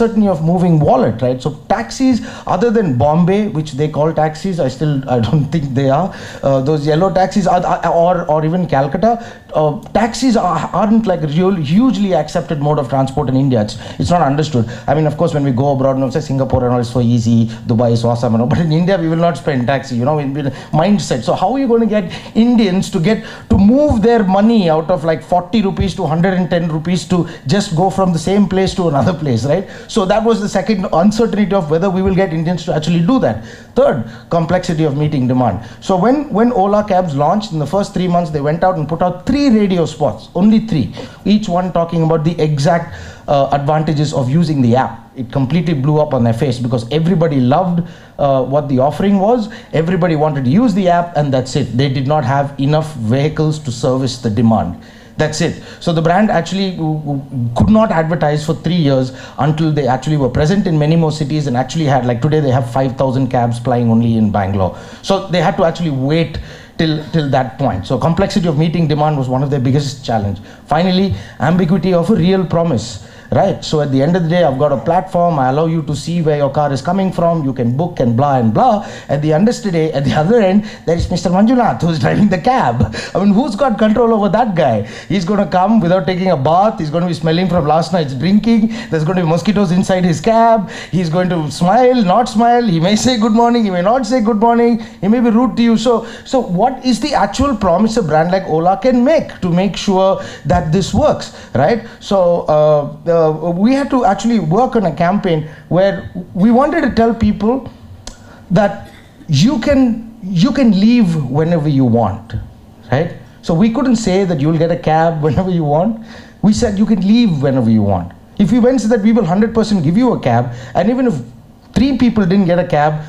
uncertainty of moving wallet, right? So taxis, other than Bombay, which they call taxis, I don't think they are, those yellow taxis, or even Calcutta, taxis aren't like hugely accepted mode of transport in India. It's not understood. I mean, of course, when we go abroad, say Singapore and all is so easy, Dubai is awesome, but in India we will not spend taxi, in mindset. So how are you going to get Indians to move their money out of like 40 rupees to 110 rupees to just go from the same place to another place, right? So that was the second uncertainty of whether we will get Indians to actually do that. Third, complexity of meeting demand. So when Ola cabs launched, in the first 3 months, they went out and put out 3 radio spots, only 3, each one talking about the exact advantages of using the app. It completely blew up on their face because everybody loved what the offering was. Everybody wanted to use the app, and that's it. They did not have enough vehicles to service the demand. That's it. So the brand actually could not advertise for 3 years until they actually were present in many more cities and actually had, like today they have 5,000 cabs plying only in Bangalore. So they had to actually wait till that point. So complexity of meeting demand was one of their biggest challenge. Finally, ambiguity of a real promise. Right, so at the end of the day, I've got a platform, I allow you to see where your car is coming from, you can book and blah and blah. At the end of the day, at the other end, there is Mr. Manjunath who's driving the cab. I mean, who's got control over that guy? He's going to come without taking a bath, he's going to be smelling from last night's drinking, there's going to be mosquitoes inside his cab, he's going to smile, not smile, he may say good morning, he may not say good morning, he may be rude to you. So what is the actual promise a brand like Ola can make to make sure that this works, right? So, we had to actually work on a campaign where we wanted to tell people that you can leave whenever you want, right? So we couldn't say that you'll get a cab whenever you want. We said you can leave whenever you want. If we went so that we will 100% give you a cab, and even if 3 people didn't get a cab,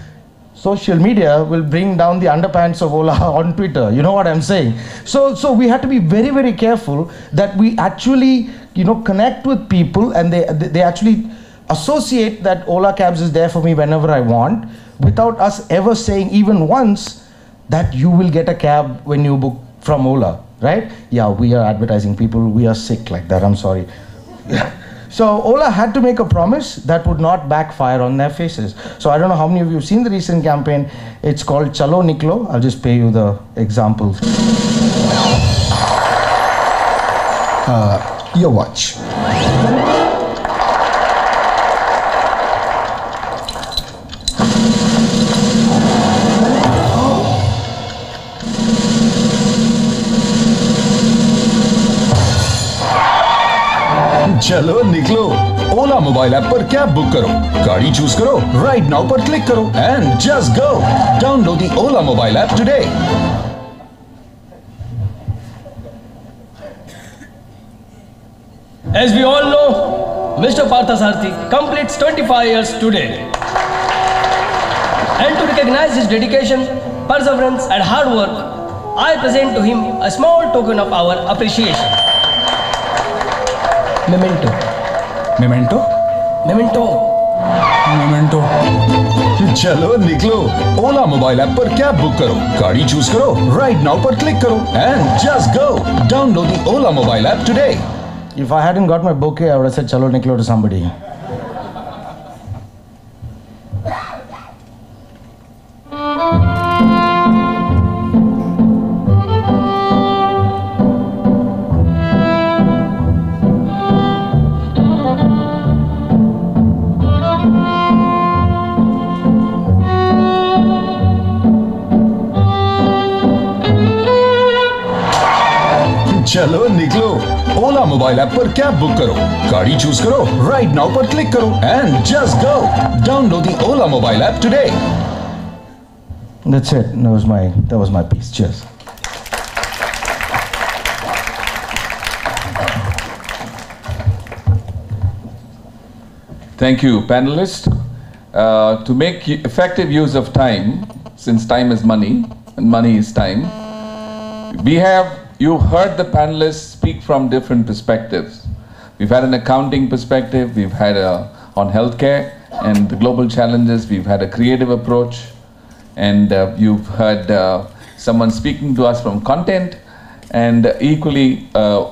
social media will bring down the underpants of Ola on Twitter. You know what I'm saying? So we had to be very, very careful that we actually, connect with people and they actually associate that Ola cabs is there for me whenever I want, without us ever saying even once that you will get a cab when you book from Ola, right? Yeah, we are advertising people, we are sick like that, I'm sorry. So Ola had to make a promise that would not backfire on their faces. So I don't know how many of you have seen the recent campaign. It's called Chalo Niklo. I'll just pay you the examples. Your watch. चलो निकलो ओला mobile app पर cab book करो गाड़ी choose करो right now पर click करो and just go download the Ola mobile app today As we all know, Mr. Parthasarthi completes 25 years today. And to recognize his dedication, perseverance and hard work, I present to him a small token of our appreciation. Memento. Memento? Memento. Memento. चलो निकलो ओला mobile app पर cab book करो गाड़ी choose करो right now पर click करो and just go download the Ola mobile app today If I hadn't got my bouquet, I would have said Chalo Niklo to somebody. चलो निकलो ओला mobile app पर cab book करो गाड़ी choose करो right now पर click करो and just go download the Ola mobile app today That's it. That was my piece. Cheers. Thank you, panelists. To make effective use of time, since time is money and money is time, you heard the panelists speak from different perspectives. We've had an accounting perspective, we've had on healthcare and the global challenges, we've had a creative approach, and you've heard someone speaking to us from content, and equally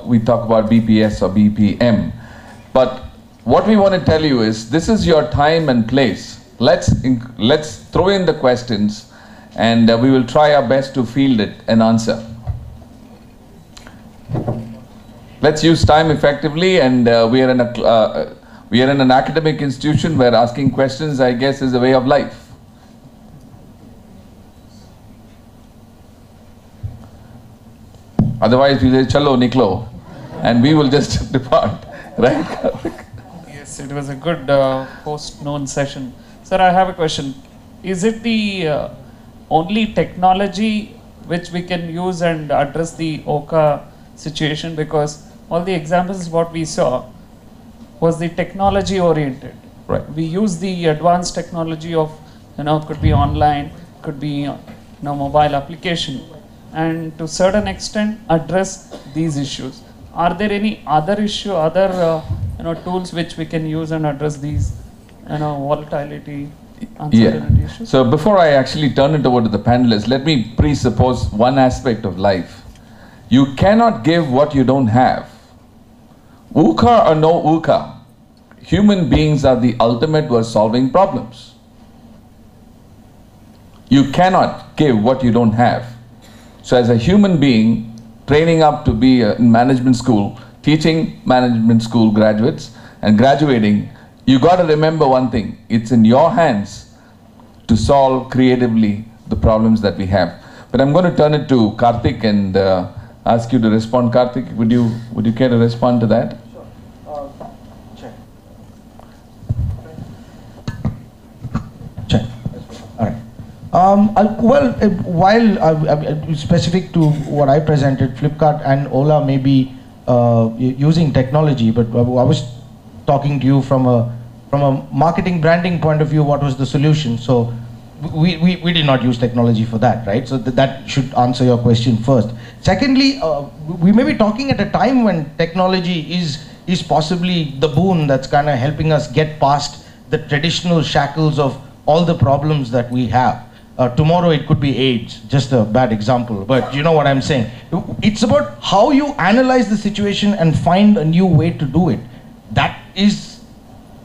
we talk about BPS or BPM. But what we want to tell you is, this is your time and place. Let's throw in the questions, and we will try our best to field it and answer. Let's use time effectively, and we are in an academic institution where asking questions, I guess, is a way of life. Otherwise, we say, chalo, niklo, and we will just depart, right? Yes, it was a good post-known session. Sir, I have a question. Is it the only technology which we can use and address the VUCA situation? Because all the examples what we saw was the technology oriented. Right. We use the advanced technology of, could be online, could be, mobile application, and to certain extent address these issues. Are there any other tools which we can use and address these, volatility, uncertainty issues? So before I actually turn it over to the panelists, let me presuppose one aspect of life. You cannot give what you don't have. VUCA or no VUCA, human beings are the ultimate for solving problems. You cannot give what you don't have. So as a human being, training up to be in management school, teaching management school graduates and graduating, you got to remember one thing: it's in your hands to solve creatively the problems that we have. But I'm going to turn it to Karthik and ask you to respond. Karthik, would you care to respond to that? Check. Check. All right. While specific to what I presented, Flipkart and Ola may be using technology, but I was talking to you from a marketing branding point of view. What was the solution? So we did not use technology for that, right? So that should answer your question first. Secondly, we may be talking at a time when technology is possibly the boon that's kind of helping us get past the traditional shackles of all the problems that we have. Tomorrow it could be AIDS, just a bad example, but you know what I'm saying. It's about how you analyze the situation and find a new way to do it. That is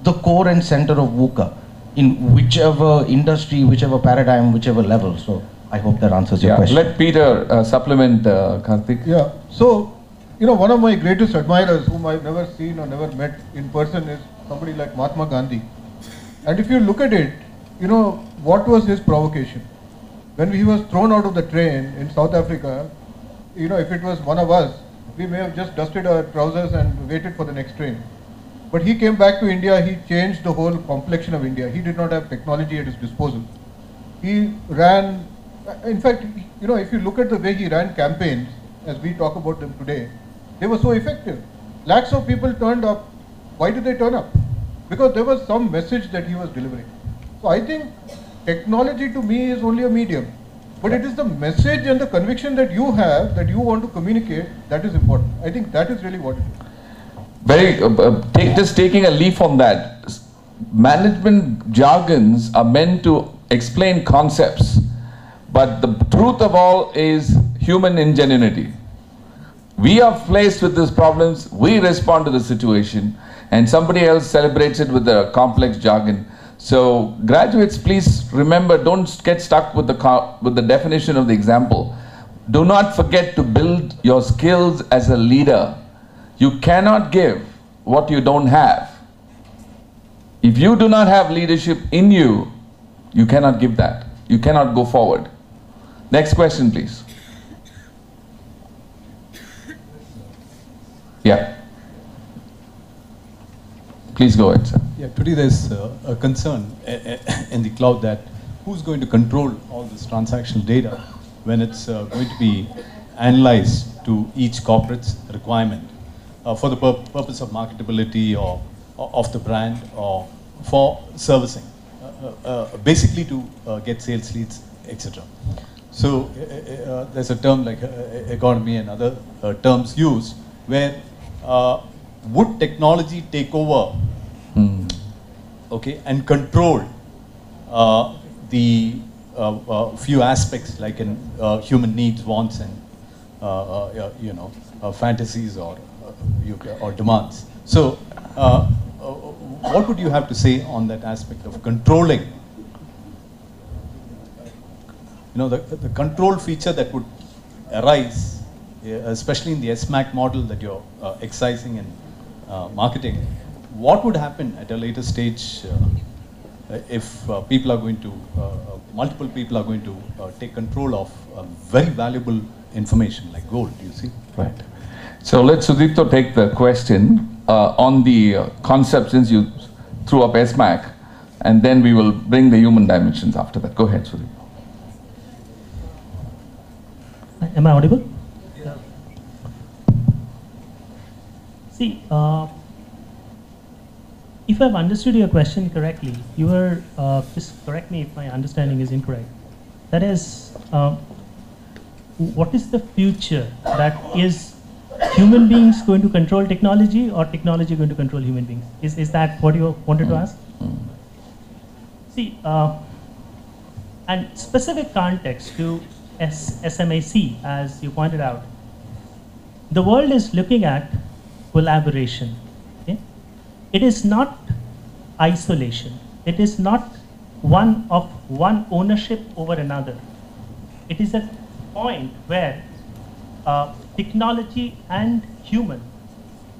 the core and center of VUCA in whichever industry, whichever paradigm, whichever level. So I hope that answers your question. Let Peter supplement Karthik. Yeah, so one of my greatest admirers whom I've never seen or never met in person is somebody like Mahatma Gandhi. And if you look at it, what was his provocation? When he was thrown out of the train in South Africa, if it was one of us, we may have just dusted our trousers and waited for the next train. But he came back to India, he changed the whole complexion of India. He did not have technology at his disposal. He ran, in fact, if you look at the way he ran campaigns, as we talk about them today, they were so effective. Lakhs of people turned up. Why did they turn up? Because there was some message that he was delivering. So I think technology to me is only a medium, but it is the message and the conviction that you have, that you want to communicate, that is important. I think that is really what it is. Just taking a leaf on that, management jargons are meant to explain concepts, but the truth of all is human ingenuity. We are faced with these problems, we respond to the situation, and somebody else celebrates it with a complex jargon. So graduates, please remember, don't get stuck with the definition of the example. Do not forget to build your skills as a leader. You cannot give what you don't have. If you do not have leadership in you, you cannot give that. You cannot go forward. Next question, please. Yeah. Please go ahead, sir. Yeah, today there's a concern in the cloud that who's going to control all this transactional data when it's going to be analyzed to each corporate's requirement for the purpose of marketability or of the brand or for servicing, basically to get sales leads, etc. So there's a term like economy and other terms used where would technology take over okay, and control the few aspects like in human needs, wants, and fantasies or demands. So, what would you have to say on that aspect of controlling? The control feature that would arise, especially in the SMAC model that you're excising and marketing. What would happen at a later stage if people are going to, multiple people are going to take control of very valuable information like gold, you see? Right. So let Sudipto take the question on the concept, since you threw up SMAC, and then we will bring the human dimensions after that. Go ahead, Sudipto. Am I audible? Yeah. See, if I've understood your question correctly, you are, just correct me if my understanding is incorrect. That is, what is the future? That is human beings going to control technology or technology going to control human beings? Is that what you wanted to ask? See, and specific context to SMAC, as you pointed out, the world is looking at collaboration. Okay? It is not isolation. It is not one ownership over another. It is a point where technology and human,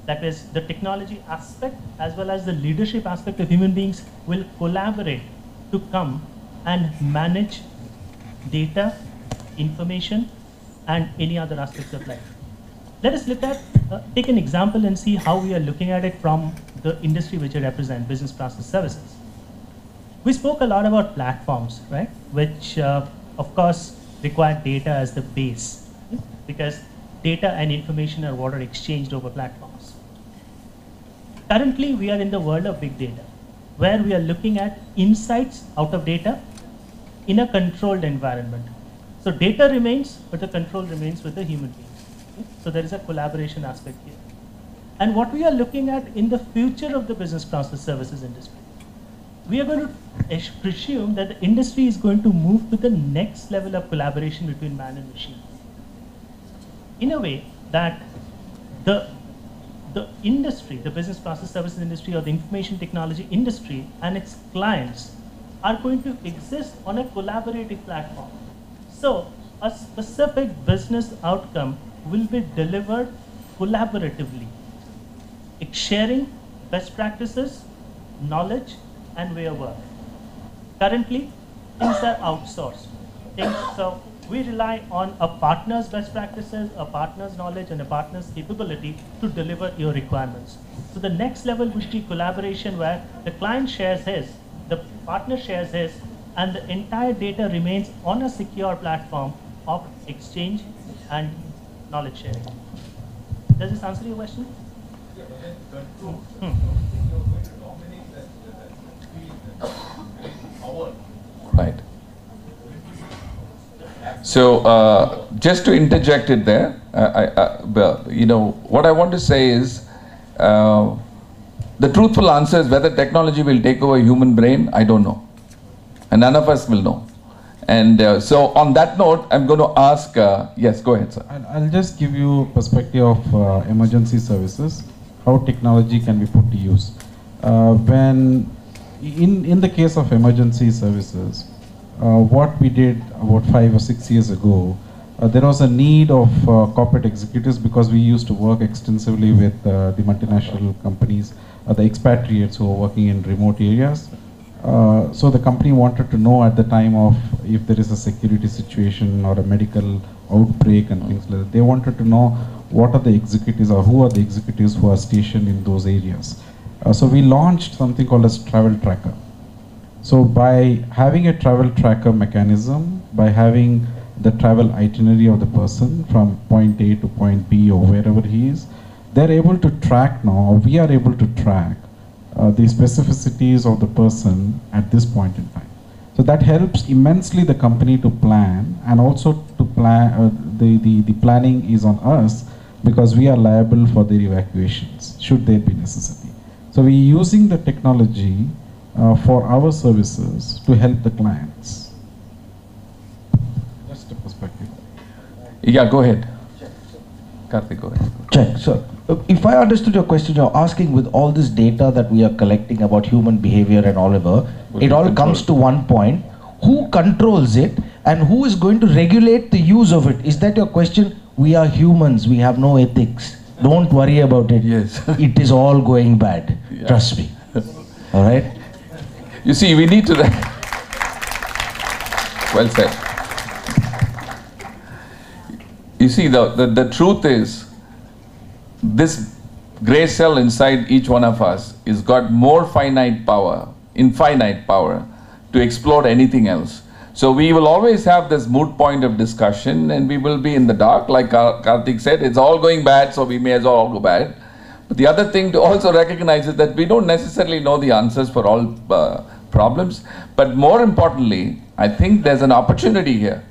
that is the technology aspect as well as the leadership aspect of human beings, will collaborate to come and manage data, information, and any other aspects of life. Let us look at, take an example and see how we are looking at it from the industry which I represent, business process services. We spoke a lot about platforms, right? Which, of course, require data as the base, because data and information are what are exchanged over platforms. Currently, we are in the world of big data, where we are looking at insights out of data in a controlled environment. So data remains, but the control remains with the human beings. Okay? So there is a collaboration aspect here. And what we are looking at in the future of the business process services industry, we are going to presume that the industry is going to move to the next level of collaboration between man and machine. In a way that the industry, the business process services industry or the information technology industry and its clients are going to exist on a collaborative platform. So a specific business outcome will be delivered collaboratively, sharing best practices, knowledge, and way of work. Currently, things are outsourced. So we rely on a partner's best practices, a partner's knowledge, and a partner's capability to deliver your requirements. So the next level would be collaboration, where the client shares his, the partner shares his, and the entire data remains on a secure platform of exchange and knowledge sharing. Does this answer your question? Right. So just to interject it there, what I want to say is, the truthful answer is whether technology will take over human brain, I don't know. And none of us will know. And so on that note, I'm going to ask, yes, go ahead, sir. I'll just give you perspective of emergency services, how technology can be put to use. When in the case of emergency services, what we did about 5 or 6 years ago, there was a need of corporate executives, because we used to work extensively with the multinational companies, the expatriates who are working in remote areas. So the company wanted to know at the time of if there is a security situation or a medical outbreak and things like that. They wanted to know what are the executives or who are the executives who are stationed in those areas. So we launched something called as travel tracker. So by having a travel tracker mechanism, by having the travel itinerary of the person from point A to point B or wherever he is, they're able to track now, or we are able to track the specificities of the person at this point in time. So that helps immensely the company to plan, and also to plan, the planning is on us, because we are liable for their evacuations, should there be necessity. So we're using the technology for our services to help the clients. Just a perspective. Yeah, go ahead. Karthik, go ahead. Check. So if I understood your question, you're asking with all this data that we are collecting about human behavior and all over, it all comes to one point. Who controls it and who is going to regulate the use of it? Is that your question? We are humans, we have no ethics. Don't worry about it. Yes. It is all going bad. Yeah. Trust me. All right? You see, we need to... Well said. You see, the truth is, this gray cell inside each one of us is got more finite power, infinite power, to explore anything else. So we will always have this moot point of discussion and we will be in the dark. Like Karthik said, it's all going bad, so we may as well all go bad. But the other thing to also recognize is that we don't necessarily know the answers for all problems. But more importantly, I think there's an opportunity here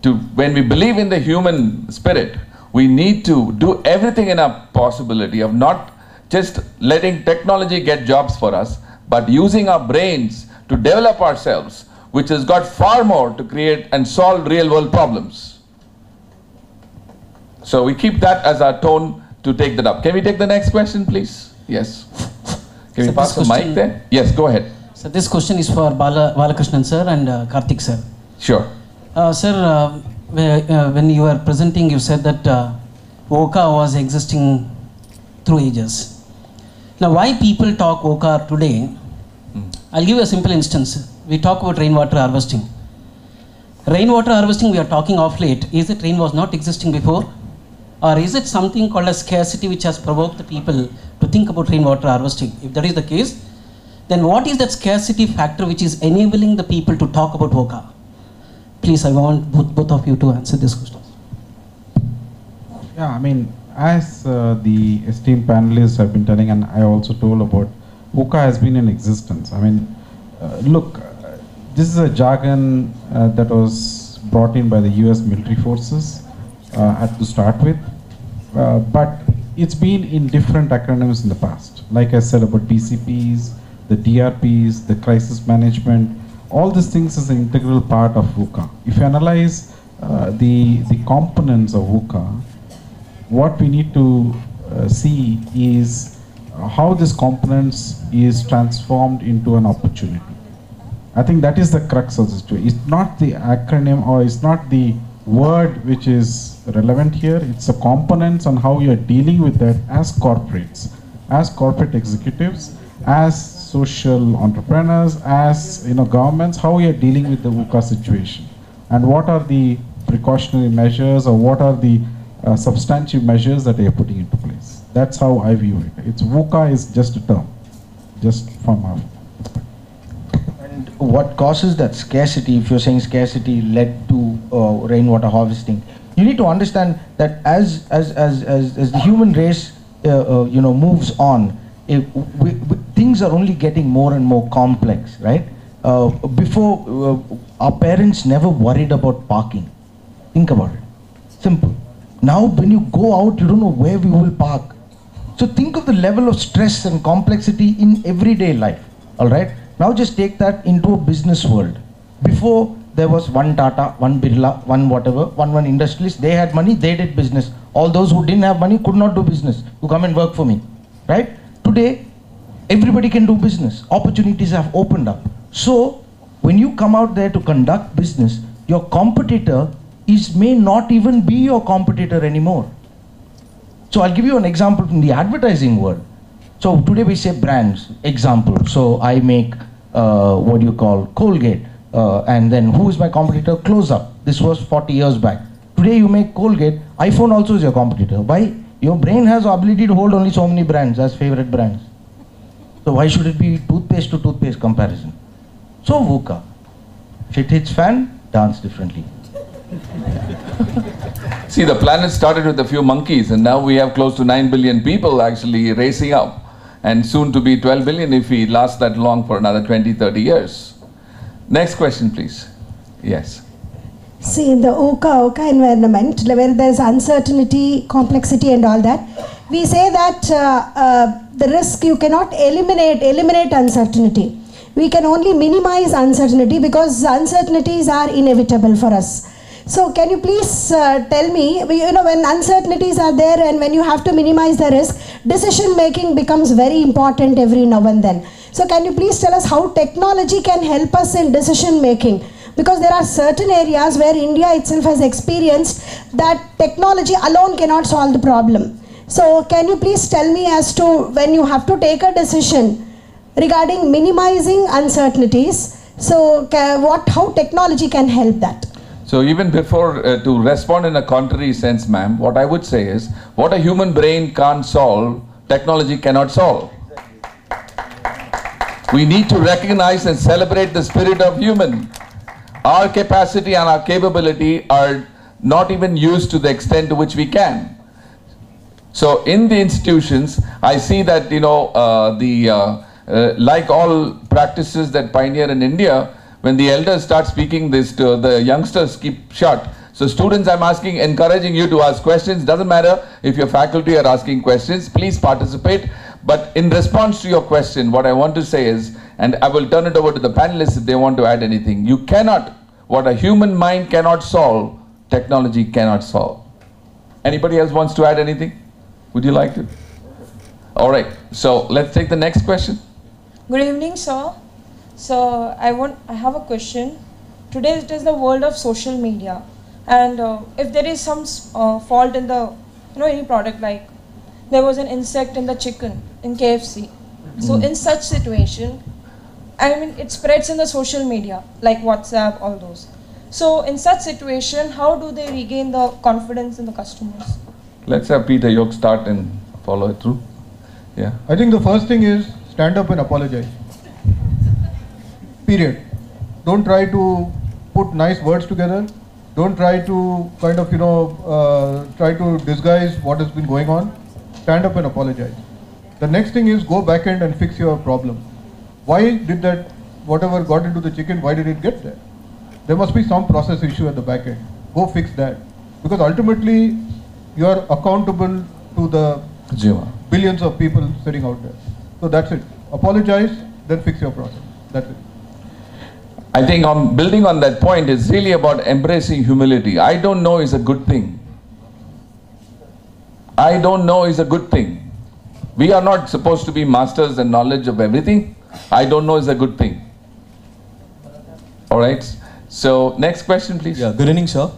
to, when we believe in the human spirit, we need to do everything in our possibility of not just letting technology get jobs for us, but using our brains to develop ourselves, which has got far more to create and solve real world problems. So we keep that as our tone to take that up. Can we take the next question, please? Yes. Can we pass the mic there? Yes, go ahead. So this question is for Balakrishnan sir and Karthik sir. Sure. Sir, when you were presenting, you said that VUCA was existing through ages. Now, why people talk VUCA today? I'll give you a simple instance. We talk about rainwater harvesting. Rainwater harvesting we are talking of late. Is it rain was not existing before? Or is it something called a scarcity which has provoked the people to think about rainwater harvesting? If that is the case, then what is that scarcity factor which is enabling the people to talk about VUCA? Please, I want both of you to answer this question. Yeah, I mean, as the esteemed panelists have been telling, and I also told about, VUCA has been in existence. I mean, look, this is a jargon that was brought in by the US military forces to start with, but it's been in different acronyms in the past. Like I said about PCPs, the DRPs, the crisis management, all these things is an integral part of VUCA. If you analyze the components of VUCA, what we need to see is how this components is transformed into an opportunity. I think that is the crux of the story. It's not the acronym or it's not the word which is relevant here. It's the components and how you're dealing with that as corporates, as corporate executives, as social entrepreneurs, as governments, how you're dealing with the VUCA situation. And what are the precautionary measures or what are the substantive measures that you're putting into place. That's how I view it. It's VUCA is just a term, just from our perspective. And what causes that scarcity, if you're saying scarcity led to rainwater harvesting, you need to understand that as the human race moves on, things are only getting more and more complex, right? Before, our parents never worried about parking. Think about it. Simple. Now when you go out, you don't know where we will park. So think of the level of stress and complexity in everyday life, all right? Now just take that into a business world. Before, there was one Tata, one Birla, one whatever, one industrialist. They had money, they did business. All those who didn't have money could not do business. You come and work for me, right? Today, everybody can do business. Opportunities have opened up. So when you come out there to conduct business, your competitor may not even be your competitor anymore. So I'll give you an example from the advertising world. So today we say brands, example. So I make what you call Colgate, and then who is my competitor? Close Up. This was 40 years back. Today you make Colgate, iPhone also is your competitor. Why? Your brain has the ability to hold only so many brands as favorite brands. So why should it be toothpaste to toothpaste comparison? So VUCA. Shit hits fan, dance differently. See, the planet started with a few monkeys and now we have close to 9 billion people actually racing up, and soon to be 12 billion if we last that long for another 20-30 years. Next question, please. Yes. See, in the VUCA environment, where there is uncertainty, complexity and all that, we say that the risk, you cannot eliminate uncertainty. We can only minimize uncertainty because uncertainties are inevitable for us. So can you please tell me, you know, when uncertainties are there and when you have to minimize the risk, decision making becomes very important every now and then. So can you please tell us how technology can help us in decision making? Because there are certain areas where India itself has experienced that technology alone cannot solve the problem. So can you please tell me as to when you have to take a decision regarding minimizing uncertainties, so how technology can help that? So even before to respond in a contrary sense, ma'am, what I would say is, what a human brain can't solve, technology cannot solve. We need to recognize and celebrate the spirit of human. Our capacity and our capability are not even used to the extent to which we can. So in the institutions, I see that, you know, like all practices that pioneer in India, when the elders start speaking this, to the youngsters keep shut. So students, I'm asking, encouraging you to ask questions. Doesn't matter if your faculty are asking questions, please participate. But in response to your question, what I want to say is, and I will turn it over to the panelists if they want to add anything. You cannot, what a human mind cannot solve, technology cannot solve. Anybody else wants to add anything? Would you like to? All right, so let's take the next question. Good evening, sir. So I have a question. Today it is the world of social media, and if there is some fault in the, you know, any product, like there was an insect in the chicken in KFC. So in such situation, I mean, it spreads in the social media, like WhatsApp, all those. So in such situation, how do they regain the confidence in the customers? Let's have Peter Yoke start and follow it through. Yeah. I think the first thing is stand up and apologize. Period. Don't try to put nice words together. Don't try to kind of, you know, try to disguise what has been going on. Stand up and apologize. The next thing is go back end and fix your problem. Why did that, whatever got into the chicken, why did it get there? There must be some process issue at the back end. Go fix that. Because ultimately, you are accountable to the billions of people sitting out there. So that's it. Apologize, then fix your process. That's it. I think on building on that point is really about embracing humility. I don't know is a good thing. I don't know is a good thing. We are not supposed to be masters and knowledge of everything. I don't know is a good thing. All right. So next question, please. Yeah, good evening, sir.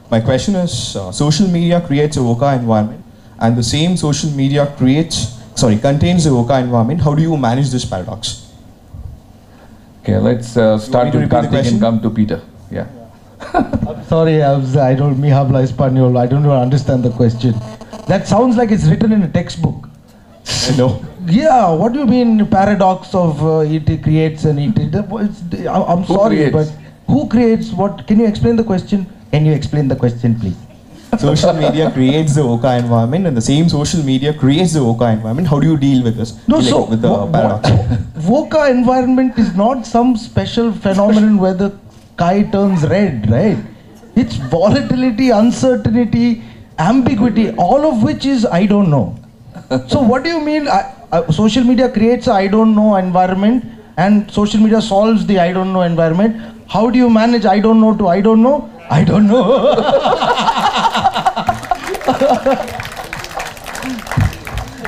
My question is, social media creates a VUCA environment, and the same social media contains a VUCA environment. How do you manage this paradox? Okay, let's start with Karthik and come to Peter. Yeah. Sorry, I don't me habla español. I don't understand the question. That sounds like it's written in a textbook. No. Yeah, what do you mean paradox of it creates and it? I'm sorry, but who creates what? Can you explain the question? Can you explain the question, please? Social media creates the VUCA environment, and the same social media creates the VUCA environment. How do you deal with this? No, so with the paradox? VUCA environment is not some special phenomenon where the sky turns red, right? It's volatility, uncertainty, ambiguity, all of which is I don't know. So what do you mean? Social media creates a I don't know environment, and social media solves the I don't know environment. How do you manage I don't know to I don't know? I don't know.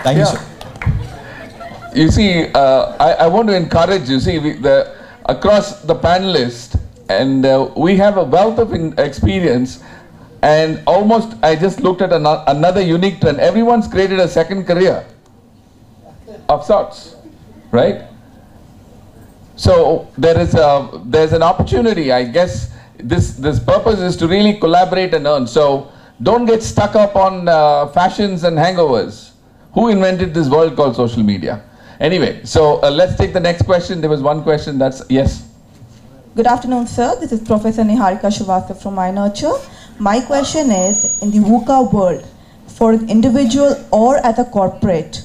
Thank you, sir. You see, I want to encourage you. See, across the panelists, and we have a wealth of experience. And almost, I just looked at another unique trend. Everyone's created a second career of sorts, right? So there's an opportunity. I guess this purpose is to really collaborate and earn. So don't get stuck up on fashions and hangovers. Who invented this world called social media? Anyway, so let's take the next question. There was one question. That's yes. Good afternoon, sir. This is Professor Niharika Srivastava from iNurture. My question is, in the VUCA world, for an individual or at a corporate,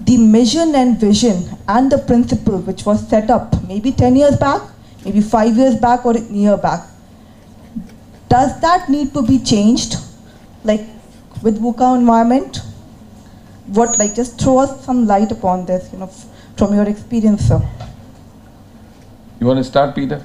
the mission and vision and the principle which was set up maybe 10 years back, maybe 5 years back or a year back, does that need to be changed, like with VUCA environment? Just throw us some light upon this, from your experience, sir. You want to start, Peter?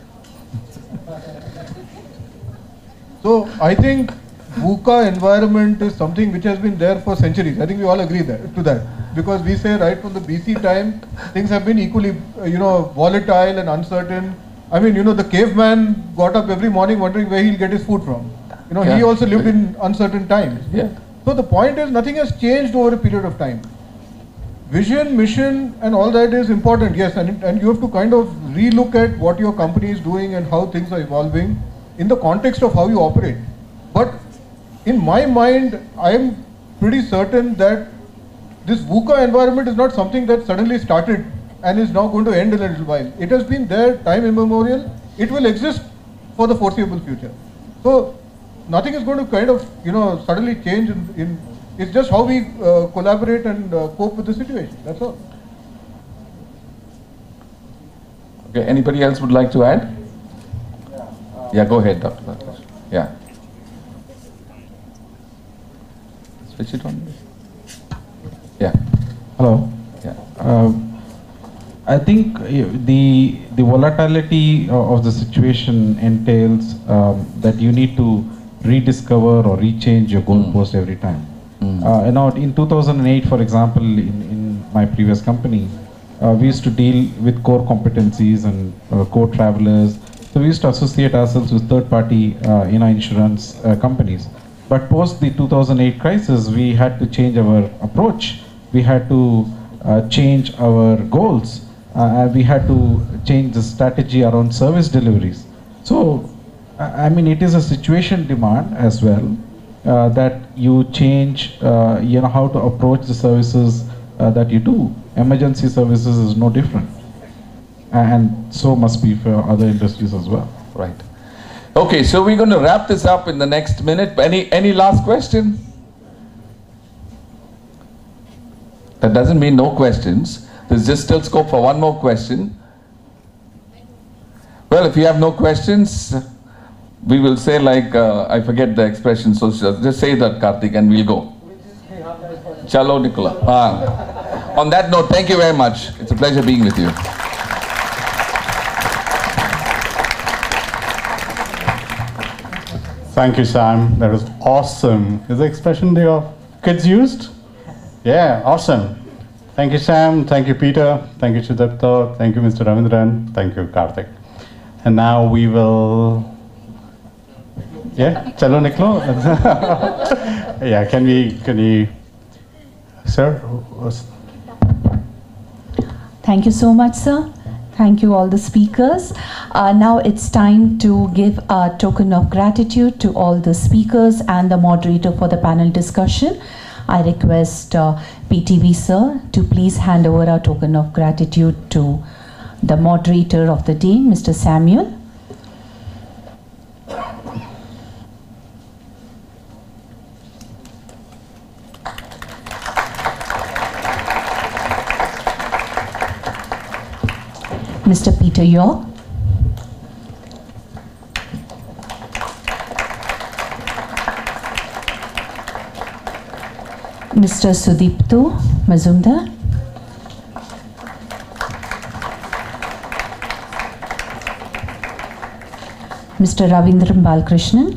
So I think VUCA environment is something which has been there for centuries. I think we all agree to that. Because we say right from the BC time, things have been equally, volatile and uncertain. I mean, the caveman got up every morning wondering where he'll get his food from. He also lived in uncertain times. Yeah. So the point is, nothing has changed over a period of time. Vision, mission and all that is important, yes, and you have to kind of relook at what your company is doing and how things are evolving in the context of how you operate. But in my mind, I am pretty certain that this VUCA environment is not something that suddenly started and is now going to end in a little while. It has been there time immemorial. It will exist for the foreseeable future. So nothing is going to kind of, suddenly change it's just how we collaborate and cope with the situation. That's all. Okay, anybody else would like to add? Yeah, go ahead, Dr. Bhatt. Yeah. Switch it on. Yeah. Hello. Yeah. I think the volatility of the situation entails that you need to rediscover or rechange your goalpost every time. In 2008, for example, in my previous company, we used to deal with core competencies and core travelers. So we used to associate ourselves with third-party, insurance companies. But post the 2008 crisis, we had to change our approach. We had to change our goals. We had to change the strategy around service deliveries. So, I mean, it is a situation demand as well that you change, how to approach the services that you do. Emergency services is no different, and so must be for other industries as well. Right. Okay, so we're going to wrap this up in the next minute. Any last question? That doesn't mean no questions. There's just still scope for one more question. Well, if you have no questions, we will say I forget the expression, so just say that, Karthik, and we'll go. Chalo, Nicola. On that note, thank you very much. It's a pleasure being with you. Thank you, Sam. That was awesome. Is the expression your kids used? Yeah, awesome. Thank you, Sam. Thank you, Peter. Thank you, Sudipta. Thank you, Mr. Ravindran. Thank you, Karthik. And now we will... Yeah, chalo, Niklo. Yeah, can we, sir? Thank you so much, sir. Thank you all the speakers. Now it's time to give a token of gratitude to all the speakers and the moderator for the panel discussion. I request PTV sir to please hand over our token of gratitude to the moderator of the day, Mr. Samuel. Mr. Peter York. Mr. Sudipto Mazumdar. Mr. Ravindran Balkrishnan.